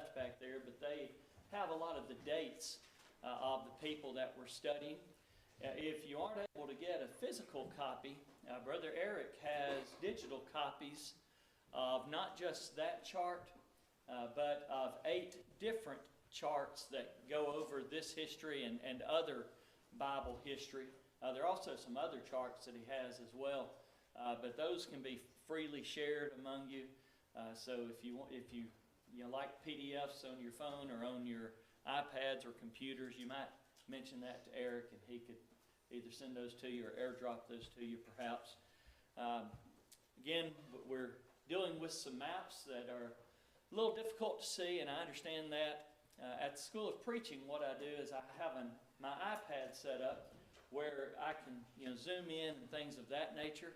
left back there, but they have a lot of the dates of the people that we're studying. If you aren't able to get a physical copy, Brother Eric has digital copies of not just that chart, but of 8 different charts that go over this history and other Bible history. There are also some other charts that he has as well, but those can be freely shared among you. So if you like PDFs on your phone or on your iPads or computers, you might mention that to Eric, and he could either send those to you or airdrop those to you, perhaps. Again, we're dealing with some maps that are a little difficult to see, and I understand that. At the School of Preaching, what I do is I have my iPad set up where I can zoom in and things of that nature.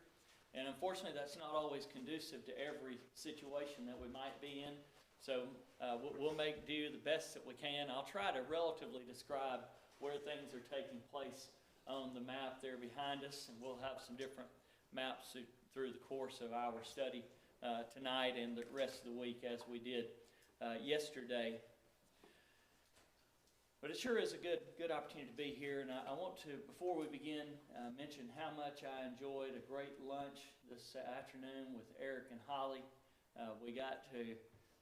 And unfortunately, that's not always conducive to every situation that we might be in. So we'll make do the best that we can. I'll try to relatively describe where things are taking place on the map there behind us, and we'll have some different maps through the course of our study tonight and the rest of the week, as we did yesterday. But it sure is a good opportunity to be here, and I want to, before we begin, mention how much I enjoyed a great lunch this afternoon with Eric and Holly. We got to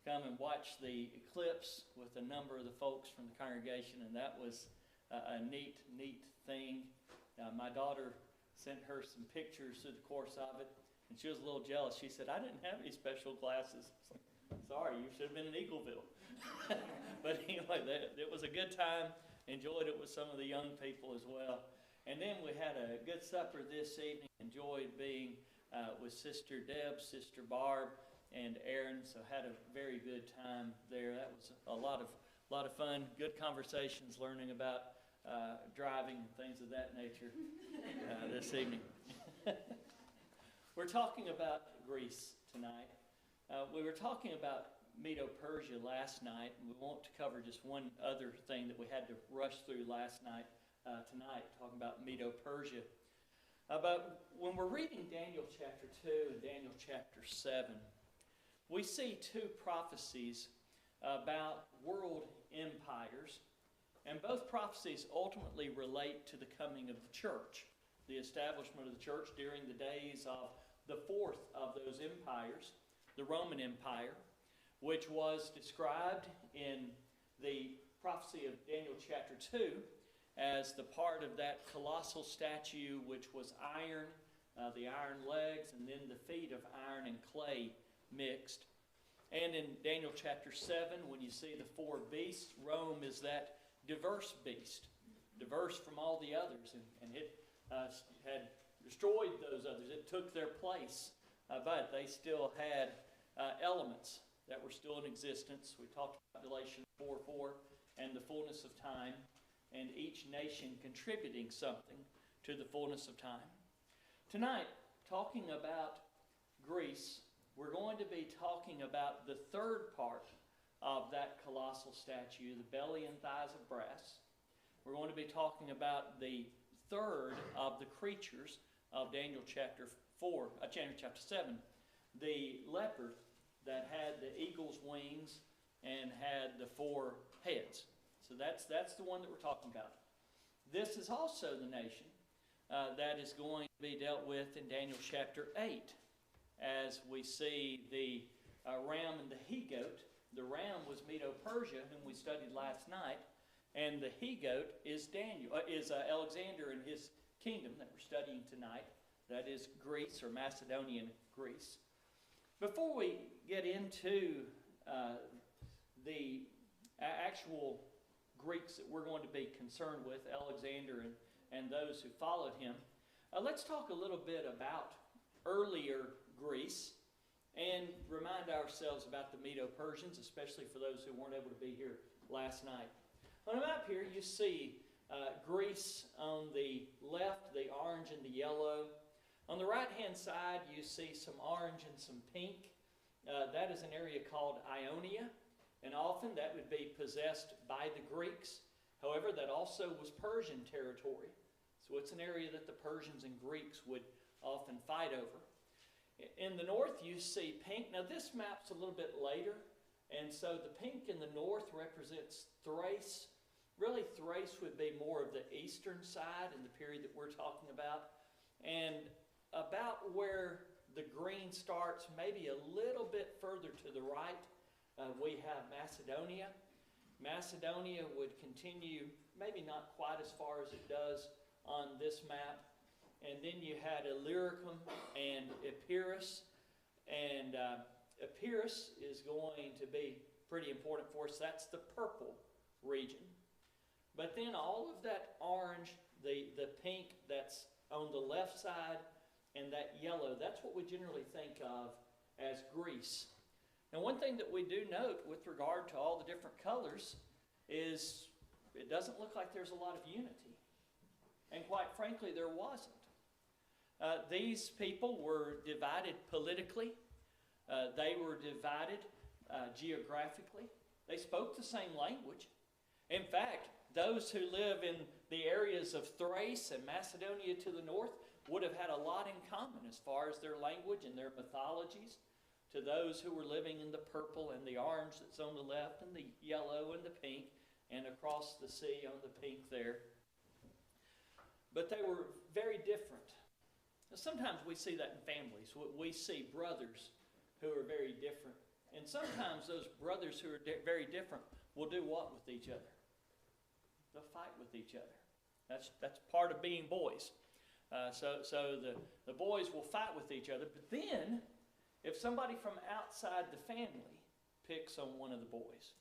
come and watch the eclipse with a number of the folks from the congregation, and that was a neat thing. My daughter sent her some pictures through the course of it, and she was a little jealous. She said, "I didn't have any special glasses." Sorry, you should have been in Eagleville. But anyway, it was a good time. Enjoyed it with some of the young people as well. And then we had a good supper this evening. Enjoyed being with Sister Deb, Sister Barb, and Aaron. So had a very good time there. That was a lot of fun. Good conversations, learning about driving and things of that nature this evening. We're talking about Greece tonight. We were talking about Medo-Persia last night, and we want to cover just one other thing that we had to rush through last night, tonight, talking about Medo-Persia. But when we're reading Daniel chapter 2 and Daniel chapter 7, we see 2 prophecies about world empires, and both prophecies ultimately relate to the coming of the church, the establishment of the church during the days of the 4th of those empires, the Roman Empire, which was described in the prophecy of Daniel chapter 2 as the part of that colossal statue which was iron, the iron legs, and then the feet of iron and clay mixed. And in Daniel chapter 7, when you see the 4 beasts, Rome is that diverse beast, diverse from all the others, and it had destroyed those others. It took their place, but they still had elements that were still in existence. We talked about Galatians 4:4 and the fullness of time, and each nation contributing something to the fullness of time. Tonight, talking about Greece, we're going to be talking about the 3rd part of that colossal statue, the belly and thighs of brass. We're going to be talking about the 3rd of the creatures of Daniel chapter 7, the leopard that had the eagle's wings and had the 4 heads. So that's the one that we're talking about. This is also the nation that is going to be dealt with in Daniel chapter 8, as we see the ram and the he-goat. The ram was Medo-Persia, whom we studied last night, and the he-goat is Alexander and his kingdom that we're studying tonight. That is Greece, or Macedonian Greece. Before we get into the actual Greeks that we're going to be concerned with, Alexander and those who followed him, let's talk a little bit about earlier Greece and remind ourselves about the Medo-Persians, especially for those who weren't able to be here last night. On the map here, you see Greece on the left, the orange and the yellow. On the right-hand side, you see some orange and some pink. That is an area called Ionia, and often that would be possessed by the Greeks. However, that also was Persian territory. So it's an area that the Persians and Greeks would often fight over. In the north, you see pink. Now, this map's a little bit later. And so the pink in the north represents Thrace. Really, Thrace would be more of the eastern side in the period that we're talking about. And about where the green starts, maybe a little bit further to the right, we have Macedonia. Macedonia would continue, maybe not quite as far as it does on this map. And then you had Illyricum and Epirus. And Epirus is going to be pretty important for us. That's the purple region. But then all of that orange, the pink that's on the left side, and that yellow, that's what we generally think of as Greece. Now, one thing that we do note with regard to all the different colors is it doesn't look like there's a lot of unity. And quite frankly, there wasn't. These people were divided politically. They were divided geographically. They spoke the same language. In fact, those who live in the areas of Thrace and Macedonia to the north would have had a lot in common as far as their language and their mythologies to those who were living in the purple and the orange that's on the left and the yellow and the pink and across the sea on the pink there. But they were very different. Now, sometimes we see that in families. We see brothers who are very different. And sometimes those brothers who are very different will do what with each other? They'll fight with each other. That's part of being boys. So the boys will fight with each other. But then, if somebody from outside the family picks on one of the boys,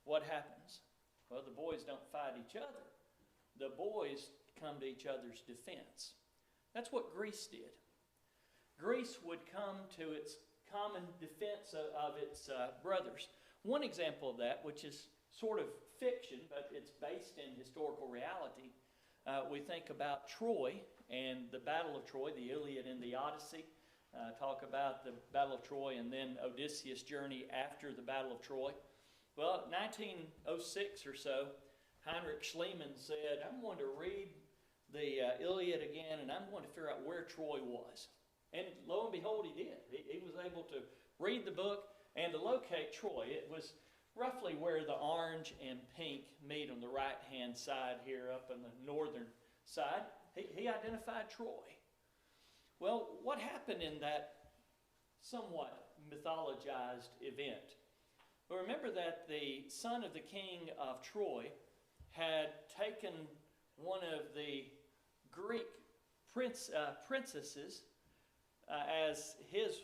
what happens? Well, the boys don't fight each other. The boys come to each other's defense. That's what Greece did. Greece would come to its common defense of its brothers. One example of that, which is sort of fiction, but it's based in historical reality, we think about Troy and the Battle of Troy, the Iliad and the Odyssey. Talk about the Battle of Troy and then Odysseus' journey after the Battle of Troy. Well, 1906 or so, Heinrich Schliemann said, I'm going to read the Iliad again and I'm going to figure out where Troy was. And lo and behold, he did. He was able to read the book and to locate Troy. It was roughly where the orange and pink meet on the right-hand side here up on the northern side. He identified Troy. Well, what happened in that somewhat mythologized event? Well, remember that the son of the king of Troy had taken one of the Greek princesses as his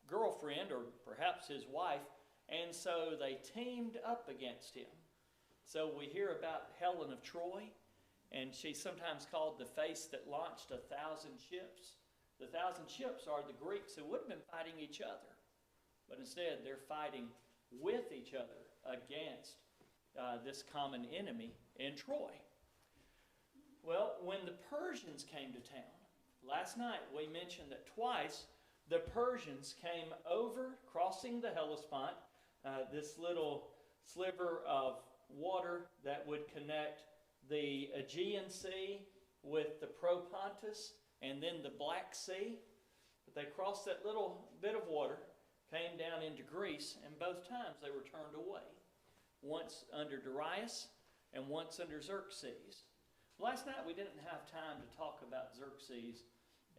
girlfriend, or perhaps his wife, and so they teamed up against him. So we hear about Helen of Troy, and she's sometimes called the face that launched 1,000 ships. The 1,000 ships are the Greeks who would have been fighting each other, but instead they're fighting with each other against this common enemy in Troy. Well, when the Persians came to town, last night we mentioned that twice the Persians came over, crossing the Hellespont, this little sliver of water that would connect the Aegean Sea with the Propontis and then the Black Sea. But they crossed that little bit of water, came down into Greece, and both times they were turned away. Once under Darius and once under Xerxes. Last night we didn't have time to talk about Xerxes,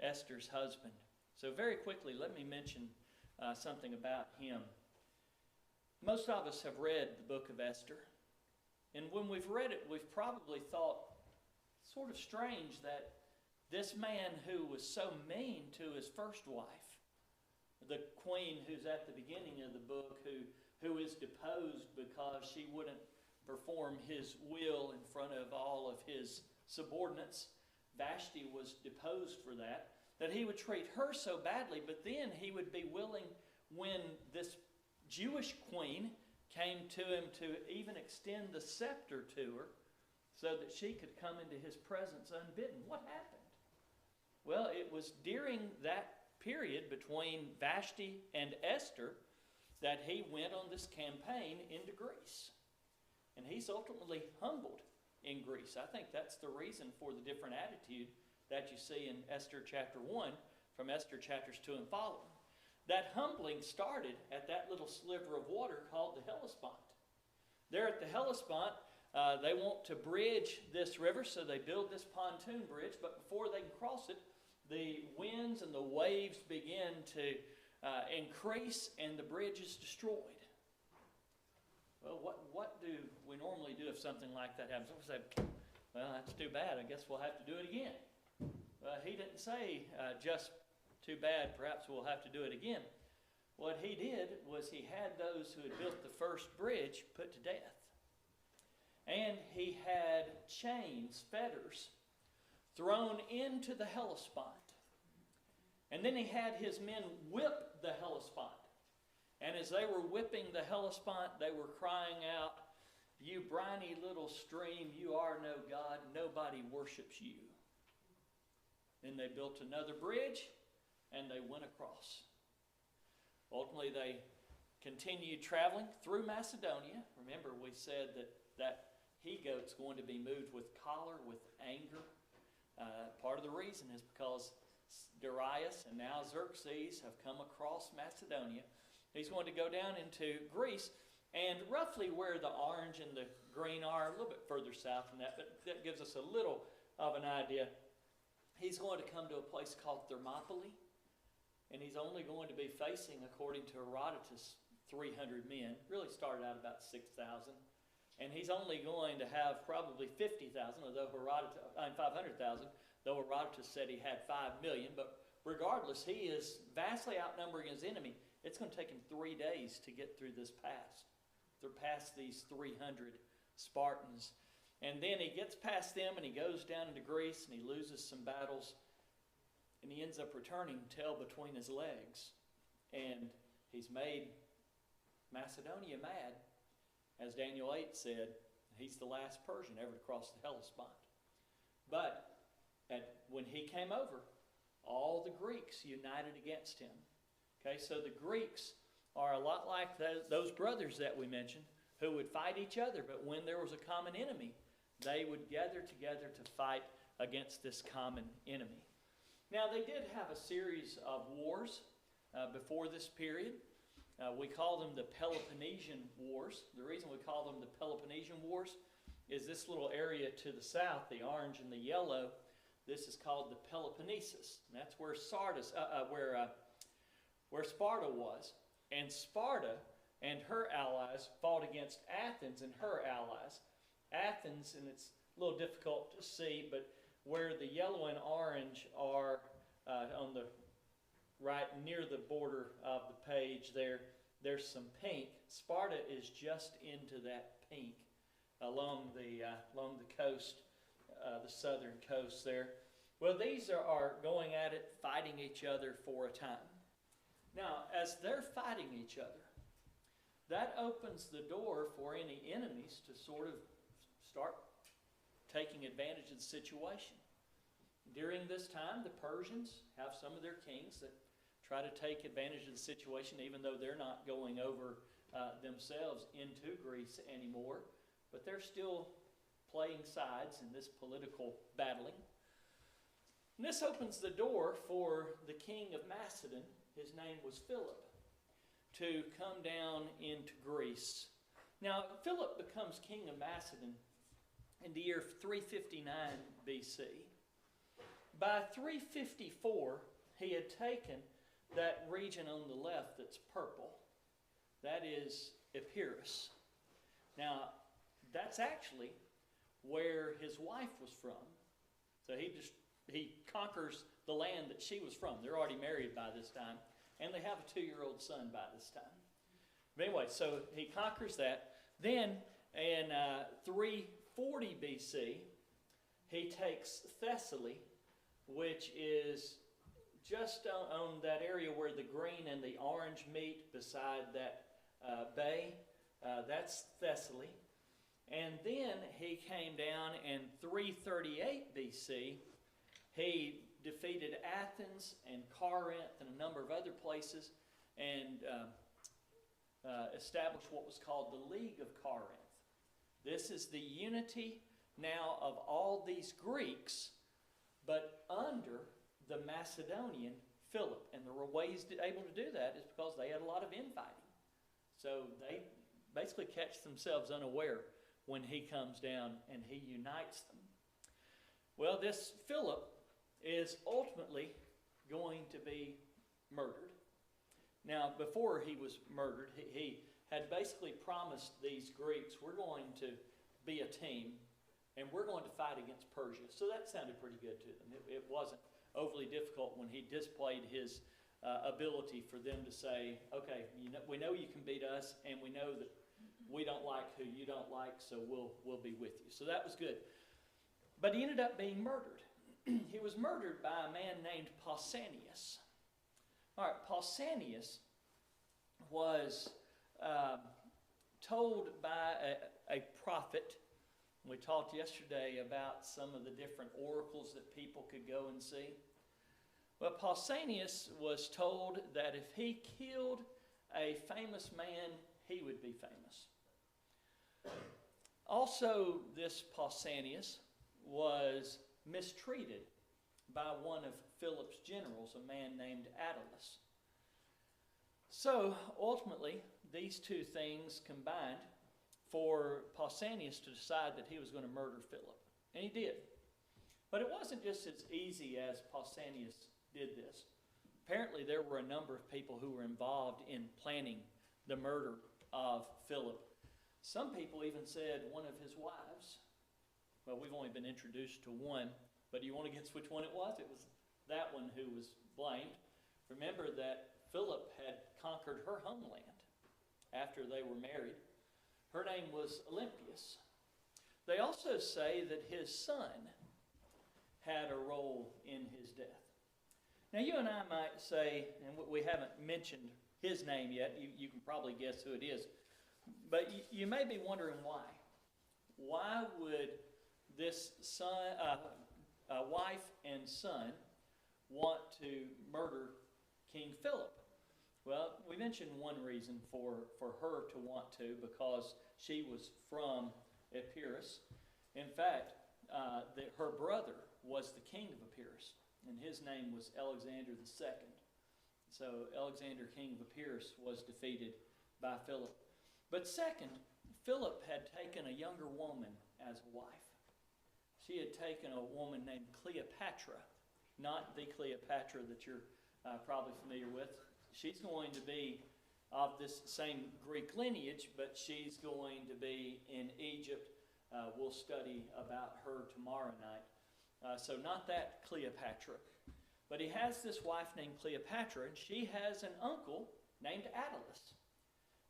Esther's husband. So very quickly, let me mention something about him. Most of us have read the book of Esther. And when we've read it, we've probably thought, sort of strange that this man who was so mean to his first wife, the queen who's at the beginning of the book, who is deposed because she wouldn't perform his will in front of all of his subordinates, Vashti was deposed for that he would treat her so badly, but then he would be willing, when this Jewish queen came to him, to even extend the scepter to her so that she could come into his presence unbidden. What happened? Well, it was during that period between Vashti and Esther that he went on this campaign into Greece. And he's ultimately humbled in Greece. I think that's the reason for the different attitude that you see in Esther chapter 1 from Esther chapters 2 and following. that humbling started at that little sliver of water called the Hellespont. There at the Hellespont, they want to bridge this river, so they build this pontoon bridge, but before they can cross it, the winds and the waves begin to increase, and the bridge is destroyed. Well, what do we normally do if something like that happens? We say, well, that's too bad. I guess we'll have to do it again. He didn't say just too bad, perhaps we'll have to do it again. What he did was he had those who had built the first bridge put to death. And he had chains, fetters, thrown into the Hellespont. And then he had his men whip the Hellespont. And as they were whipping the Hellespont, they were crying out, "You briny little stream, you are no God, nobody worships you." Then they built another bridge, and they went across. Ultimately, they continued traveling through Macedonia. Remember, we said that he-goat's going to be moved with choler, with anger. Part of the reason is because Darius and now Xerxes have come across Macedonia. He's going to go down into Greece, and roughly where the orange and the green are, a little bit further south than that, but that gives us a little of an idea. He's going to come to a place called Thermopylae, and he's only going to be facing, according to Herodotus, 300 men. Really started out about 6,000. And he's only going to have probably 50,000, although 500,000, though Herodotus said he had 5 million. But regardless, he is vastly outnumbering his enemy. It's going to take him 3 days to get through this pass, past these 300 Spartans. And then he gets past them and he goes down into Greece and he loses some battles. And he ends up returning tail between his legs. And he's made Macedonia mad. As Daniel 8 said, he's the last Persian ever to cross the Hellespont. But when he came over, all the Greeks united against him. Okay, so the Greeks are a lot like those brothers that we mentioned who would fight each other, but when there was a common enemy, they would gather together to fight against this common enemy. Now, they did have a series of wars before this period. We call them the Peloponnesian Wars. The reason we call them the Peloponnesian Wars is this little area to the south, the orange and the yellow. This is called the Peloponnesus. And that's where where Sparta was. And Sparta and her allies fought against Athens and her allies. Athens, and it's a little difficult to see, but where the yellow and orange are on the right near the border of the page there's some pink. Sparta is just into that pink along the coast, the southern coast there. Well, these are going at it, fighting each other for a time. Now, as they're fighting each other, that opens the door for any enemies to sort of start taking advantage of the situation. During this time, the Persians have some of their kings that try to take advantage of the situation, even though they're not going over themselves into Greece anymore. But they're still playing sides in this political battling. And this opens the door for the king of Macedon, his name was Philip, to come down into Greece. Now, Philip becomes king of Macedon in the year 359 BC. By 354, he had taken that region on the left that's purple. That is Epirus. Now, that's actually where his wife was from. So he conquers the land that she was from. They're already married by this time, and they have a 2-year-old son by this time. But anyway, so he conquers that. Then in 340 BC, he takes Thessaly, which is just on that area where the green and the orange meet beside that bay. That's Thessaly. And then he came down in 338 BC. He defeated Athens and Corinth and a number of other places and established what was called the League of Corinth. This is the unity now of all these Greeks, but under the Macedonian Philip. And the ways able to do that is because they had a lot of infighting. So they basically catch themselves unaware when he comes down and he unites them. Well, this Philip is ultimately going to be murdered. Now, before he was murdered, he had basically promised these Greeks, we're going to be a team and we're going to fight against Persia. So that sounded pretty good to them. It wasn't overly difficult when he displayed his ability for them to say, okay, we know you can beat us, and we know that we don't like who you don't like, so we'll be with you. So that was good. But he ended up being murdered. He was murdered by a man named Pausanias. All right, Pausanias was told by a prophet. We talked yesterday about some of the different oracles that people could go and see. Well, Pausanias was told that if he killed a famous man, he would be famous. Also, this Pausanias was mistreated by one of Philip's generals, a man named Attalus. So, ultimately, these two things combined for Pausanias to decide that he was going to murder Philip. And he did. But it wasn't just as easy as Pausanias did this. Apparently there were a number of people who were involved in planning the murder of Philip. Some people even said one of his wives. Well, we've only been introduced to one, but do you want to guess which one it was? It was that one who was blamed. Remember that Philip had conquered her homeland after they were married. Her name was Olympias. They also say that his son had a role in his death. Now, you and I might say, and we haven't mentioned his name yet, you can probably guess who it is, but you may be wondering why. Why would this son, wife and son want to murder King Philip? Well, we mentioned one reason for her to want to, because she was from Epirus. In fact, her brother was the king of Epirus, and his name was Alexander II. So Alexander, king of Epirus, was defeated by Philip. But second, Philip had taken a younger woman as a wife. She had taken a woman named Cleopatra, not the Cleopatra that you're probably familiar with. She's going to be of this same Greek lineage, but she's going to be in Egypt. We'll study about her tomorrow night. So not that Cleopatra. But he has this wife named Cleopatra, and she has an uncle named Attalus.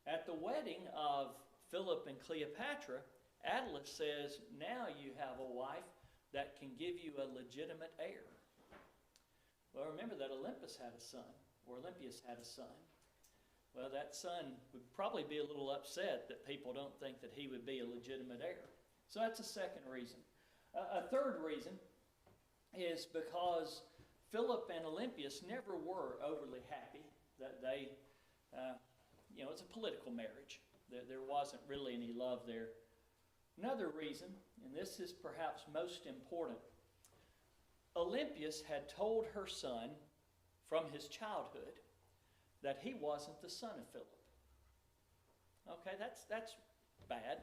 At the wedding of Philip and Cleopatra, Attalus says, now you have a wife that can give you a legitimate heir. Well, remember that Olympias had a son. Well, that son would probably be a little upset that people don't think that he would be a legitimate heir. So that's a second reason. A third reason is because Philip and Olympias never were overly happy that they, it's a political marriage. There wasn't really any love there. Another reason, and this is perhaps most important, Olympias had told her son from his childhood that he wasn't the son of Philip. Okay, that's bad.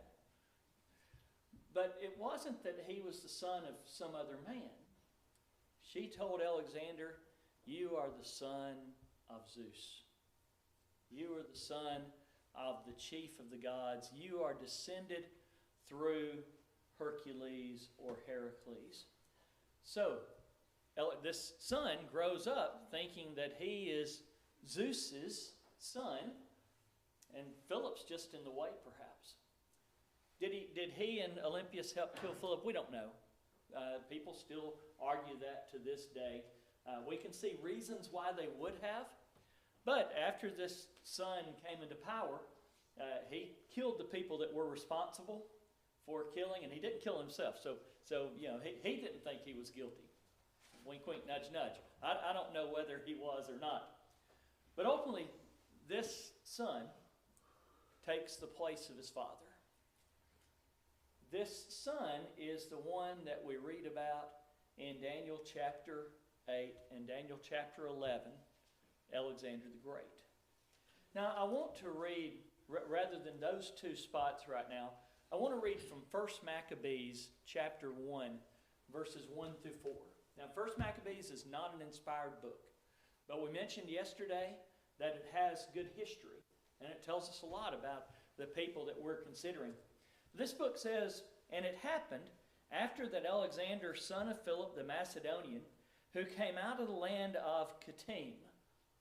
But it wasn't that he was the son of some other man. She told Alexander, you are the son of Zeus. You are the son of the chief of the gods. You are descended through Hercules or Heracles. So, this son grows up thinking that he is Zeus's son, and Philip's just in the way, perhaps. Did he and Olympias help kill Philip? We don't know. People still argue that to this day. We can see reasons why they would have, but after this son came into power, he killed the people that were responsible for killing, and he didn't kill himself. So he didn't think he was guilty. Wink, wink, nudge, nudge. I don't know whether he was or not. But ultimately, this son takes the place of his father. This son is the one that we read about in Daniel chapter 8 and Daniel chapter 11. Alexander the Great. Now, I want to read, rather than those two spots right now, I want to read from 1 Maccabees chapter 1, verses 1 through 4. Now, 1 Maccabees is not an inspired book, but we mentioned yesterday that it has good history, and it tells us a lot about the people that we're considering. This book says, "And it happened, after that Alexander, son of Philip the Macedonian, who came out of the land of Kittim."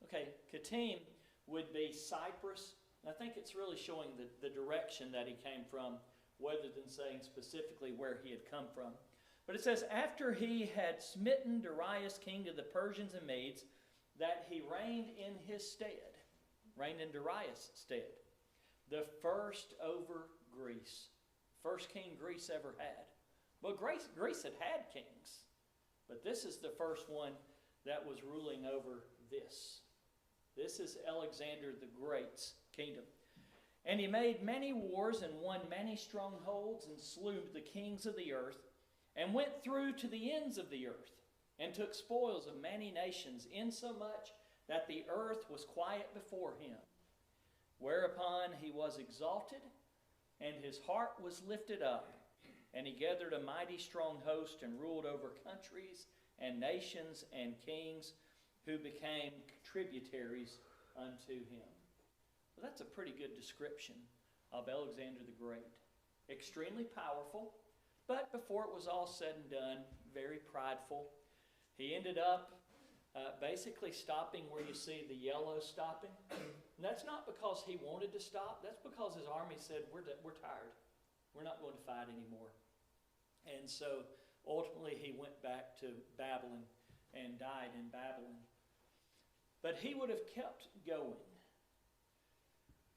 Okay, Kittim would be Cyprus. And I think it's really showing the direction that he came from, rather than saying specifically where he had come from. But it says, "After he had smitten Darius, king of the Persians and Medes, that he reigned in his stead," reigned in Darius' stead, "the first over Greece." First king Greece ever had. Well, Greece had had kings, but this is the first one that was ruling over this. This is Alexander the Great's kingdom. "And he made many wars and won many strongholds and slew the kings of the earth, and went through to the ends of the earth, and took spoils of many nations, insomuch that the earth was quiet before him. Whereupon he was exalted, and his heart was lifted up, and he gathered a mighty strong host, and ruled over countries and nations and kings, who became tributaries unto him." Well, that's a pretty good description of Alexander the Great. Extremely powerful, but before it was all said and done, very prideful. He ended up basically stopping where you see the yellow stopping. And that's not because he wanted to stop. That's because his army said, we're tired. We're not going to fight anymore. And so ultimately he went back to Babylon and died in Babylon. But he would have kept going.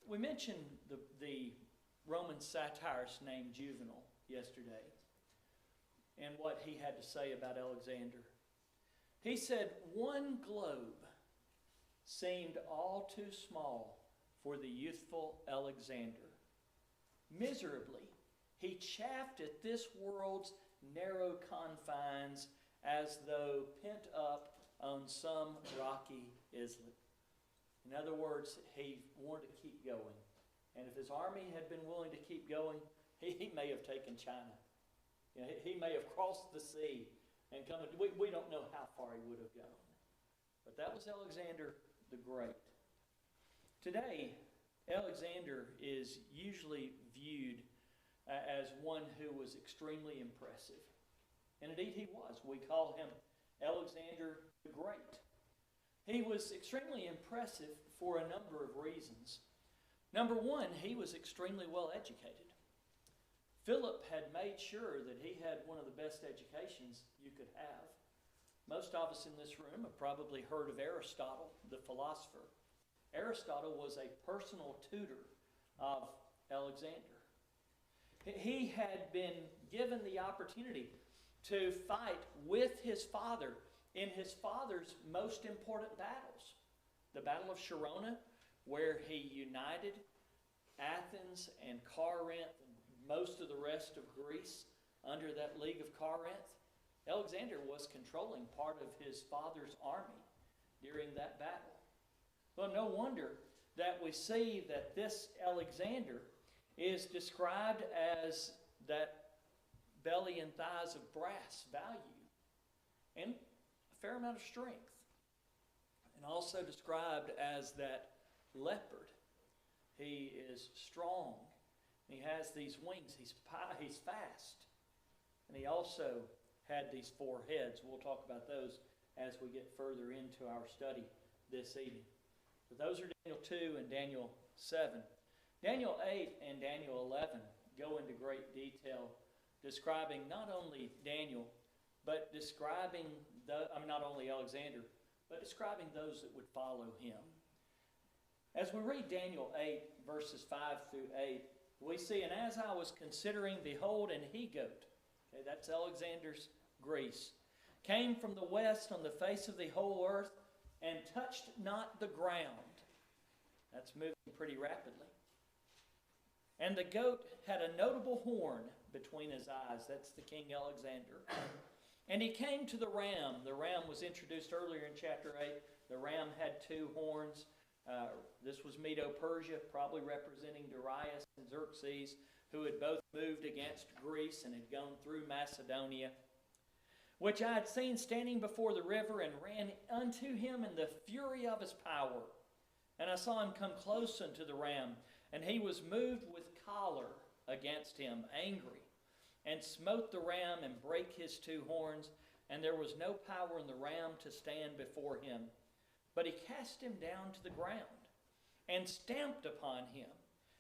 We mentioned the Roman satirist named Juvenal yesterday and what he had to say about Alexander. He said, "One globe seemed all too small for the youthful Alexander. Miserably, he chafed at this world's narrow confines as though pent up on some rocky islet." In other words, he wanted to keep going. And if his army had been willing to keep going, he may have taken China. You know, he may have crossed the sea and come. We don't know how far he would have gone. But that was Alexander the Great. Today, Alexander is usually viewed as one who was extremely impressive. And indeed he was. We call him Alexander the Great. He was extremely impressive for a number of reasons. Number one, he was extremely well educated. Philip had made sure that he had one of the best educations you could have. Most of us in this room have probably heard of Aristotle, the philosopher. Aristotle was a personal tutor of Alexander. He had been given the opportunity to fight with his father in his father's most important battles. The Battle of Sharona, where he united Athens and Corinth and most of the rest of Greece under that League of Corinth. Alexander was controlling part of his father's army during that battle. Well, no wonder that we see that this Alexander is described as that belly and thighs of brass value and a fair amount of strength. And also described as that leopard. He is strong. He has these wings. He's fast. And he also had these 4 heads. We'll talk about those as we get further into our study this evening. But those are Daniel 2 and Daniel 7. Daniel 8 and Daniel 11 go into great detail describing not only Daniel, but describing not only Alexander, but describing those that would follow him. As we read Daniel 8, verses 5 through 8, we see, "And as I was considering, behold, an he-goat," okay, that's Alexander's Greece, "came from the west on the face of the whole earth, and touched not the ground." That's moving pretty rapidly. "And the goat had a notable horn between his eyes." That's the King Alexander. And he came to the ram. The ram was introduced earlier in chapter 8. The ram had two horns. This was Medo-Persia, probably representing Darius and Xerxes, who had both moved against Greece and had gone through Macedonia, which I had seen standing before the river, and ran unto him in the fury of his power. And I saw him come close unto the ram, and he was moved with choler against him, angry, and smote the ram and brake his two horns, and there was no power in the ram to stand before him. But he cast him down to the ground, and stamped upon him,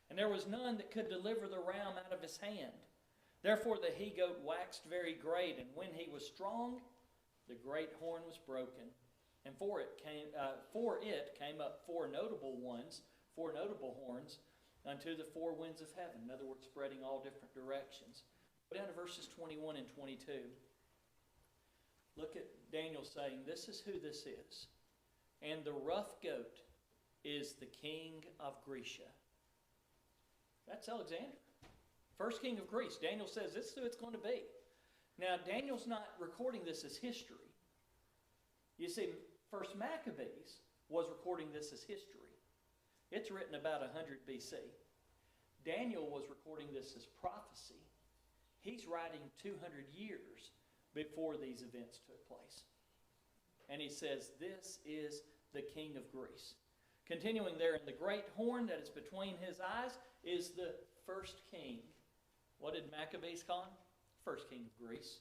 and there was none that could deliver the ram out of his hand. Therefore the he-goat waxed very great, and when he was strong, the great horn was broken. And for it came up four notable horns, unto the four winds of heaven. In other words, spreading all different directions. Go down to verses 21 and 22. Look at Daniel saying, this is who this is. And the rough goat is the king of Grecia. That's Alexander. First king of Greece. Daniel says this is who it's going to be. Now, Daniel's not recording this as history. You see, First Maccabees was recording this as history. It's written about 100 BC. Daniel was recording this as prophecy. He's writing 200 years before these events took place. And he says, this is the king of Greece. Continuing there, in the great horn that is between his eyes is the first king. What did Maccabees call him? First king of Greece.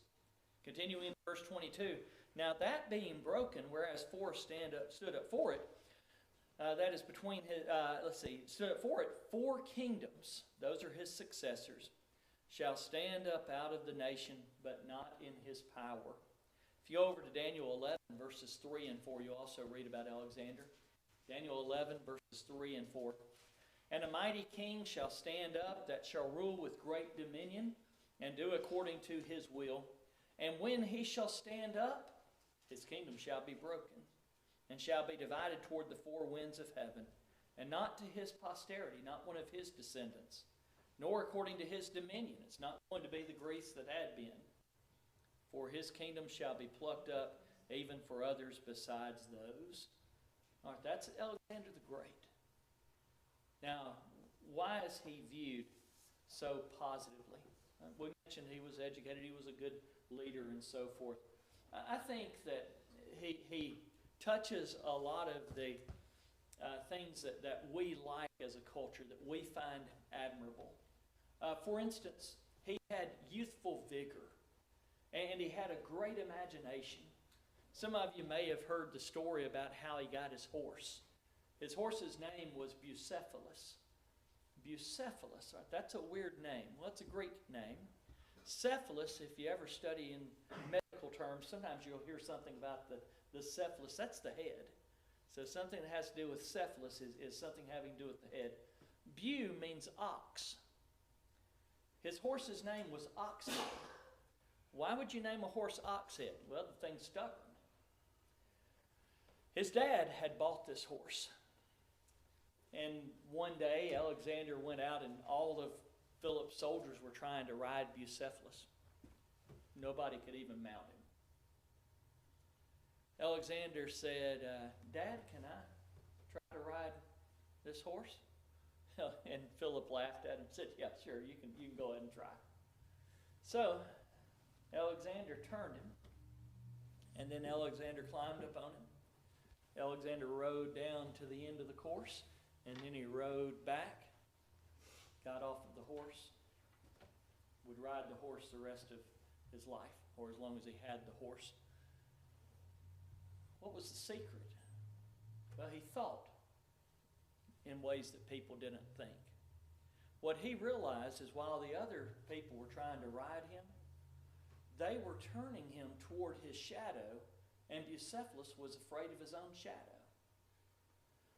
Continuing in verse 22. Now that being broken, whereas four stood up for it, that is between his, stood up for it, four kingdoms, those are his successors, shall stand up out of the nation, but not in his power. If you go over to Daniel 11, verses 3 and 4, you'll also read about Alexander. Daniel 11, verses 3 and 4. And a mighty king shall stand up, that shall rule with great dominion, and do according to his will. And when he shall stand up, his kingdom shall be broken, and shall be divided toward the four winds of heaven, and not to his posterity, not one of his descendants, nor according to his dominion. It's not going to be the Greece that had been. For his kingdom shall be plucked up, even for others besides those. All right, that's Alexander the Great. Now, why is he viewed so positively? We mentioned he was educated, he was a good leader, and so forth. I think that he touches a lot of the things that we like as a culture, that we find admirable. For instance, he had youthful vigor, and he had a great imagination. Some of you may have heard the story about how he got his horse. His horse's name was Bucephalus. Bucephalus, right? That's a weird name. Well, it's a Greek name. Cephalus, if you ever study in medical terms, sometimes you'll hear something about the cephalus. That's the head. So something that has to do with cephalus is something having to do with the head. Bu means ox. His horse's name was Oxhead. Why would you name a horse Oxhead? Well, the thing's stubborn. His dad had bought this horse. And one day, Alexander went out, and all of Philip's soldiers were trying to ride Bucephalus. Nobody could even mount him. Alexander said, Dad, can I try to ride this horse? And Philip laughed at him and said, yeah, sure, you can go ahead and try. So Alexander turned him, and then Alexander climbed up on him. Alexander rode down to the end of the course, and then he rode back, got off of the horse, would ride the horse the rest of his life, or as long as he had the horse. What was the secret? Well, he thought in ways that people didn't think. What he realized is while the other people were trying to ride him, they were turning him toward his shadow, and Bucephalus was afraid of his own shadow.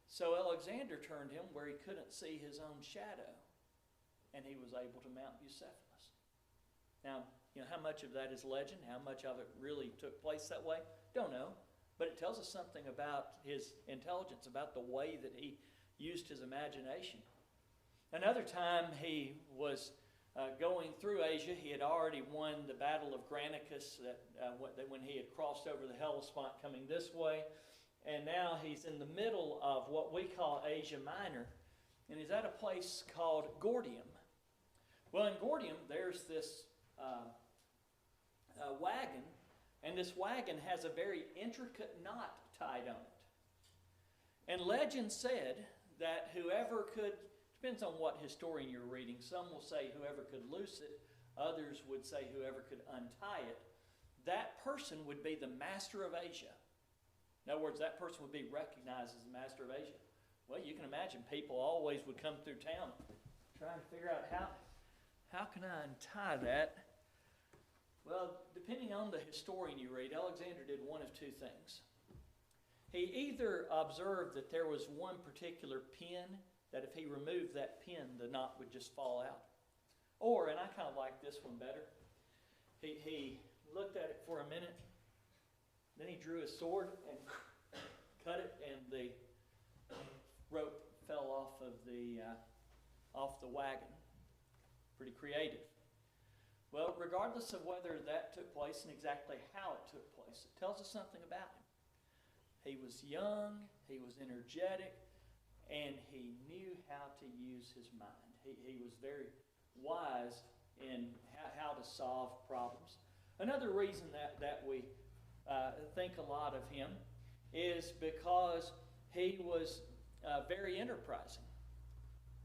So Alexander turned him where he couldn't see his own shadow, and he was able to mount Bucephalus. Now, you know, how much of that is legend? How much of it really took place that way? Don't know. But it tells us something about his intelligence, about the way that he used his imagination. Another time he was going through Asia. He had already won the Battle of Granicus when he had crossed over the Hellespont coming this way. And now he's in the middle of what we call Asia Minor. And he's at a place called Gordium. Well, in Gordium, there's this wagon. And this wagon has a very intricate knot tied on it. And legend said that whoever could, depends on what historian you're reading, some will say whoever could loose it, others would say whoever could untie it, that person would be the master of Asia. In other words, that person would be recognized as the master of Asia. Well, you can imagine people always would come through town trying to figure out how can I untie that? Well, depending on the historian you read, Alexander did one of two things. He either observed that there was one particular pin, that if he removed that pin, the knot would just fall out. Or, and I kind of like this one better, he looked at it for a minute, then he drew his sword and cut it, and the rope fell off of the wagon. Pretty creative. Well, regardless of whether that took place and exactly how it took place, it tells us something about him. He was young, he was energetic, and he knew how to use his mind. He was very wise in how to solve problems. Another reason that we think a lot of him is because he was very enterprising.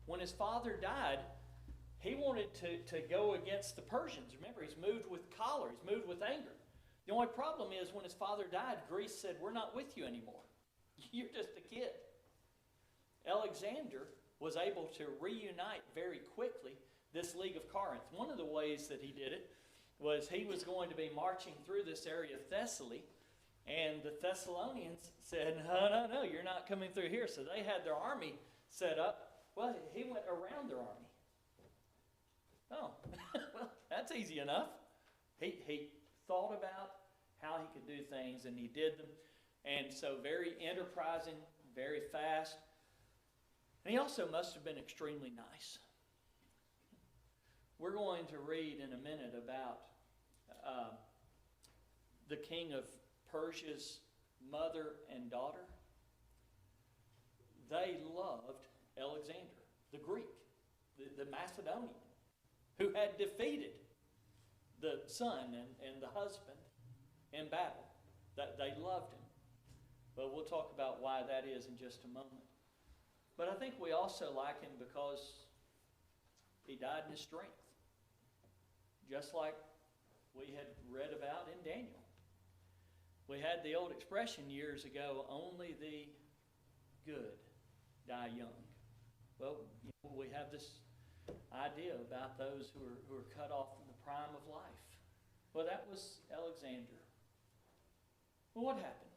When his father died, he wanted to go against the Persians. Remember, he's moved with choler, he's moved with anger. The only problem is when his father died, Greece said, we're not with you anymore. You're just a kid. Alexander was able to reunite very quickly this League of Corinth. One of the ways that he did it was he was going to be marching through this area of Thessaly, and the Thessalonians said, no, you're not coming through here. So they had their army set up. Well, he went around their army. Oh, well, that's easy enough. He thought about how he could do things, and he did them. And so very enterprising, very fast. And he also must have been extremely nice. We're going to read in a minute about the king of Persia's mother and daughter. They loved Alexander, the Greek, the Macedonian, who had defeated the son and the husband in battle. That they loved him. But we'll talk about why that is in just a moment. But I think we also like him because he died in his strength. Just like we had read about in Daniel. We had the old expression years ago, only the good die young. Well, we have this idea about those who are cut off from the prime of life. Well, that was Alexander. Well, what happened?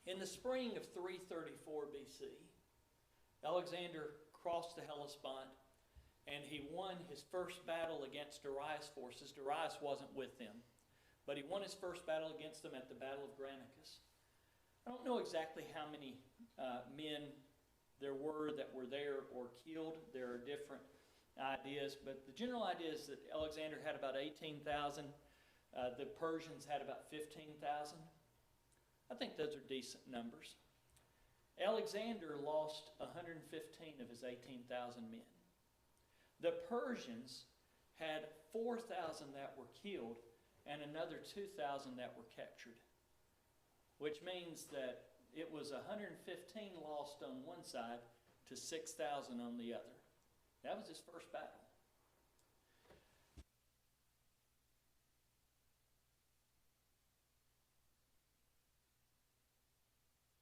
In the spring of 334 BC, Alexander crossed the Hellespont, and he won his first battle against Darius' forces. Darius wasn't with them, but he won his first battle against them at the Battle of Granicus. I don't know exactly how many men there were that were there or killed. There are different ideas, but the general idea is that Alexander had about 18,000. The Persians had about 15,000. I think those are decent numbers. Alexander lost 115 of his 18,000 men. The Persians had 4,000 that were killed and another 2,000 that were captured, which means that it was 115 lost on one side to 6,000 on the other. That was his first battle.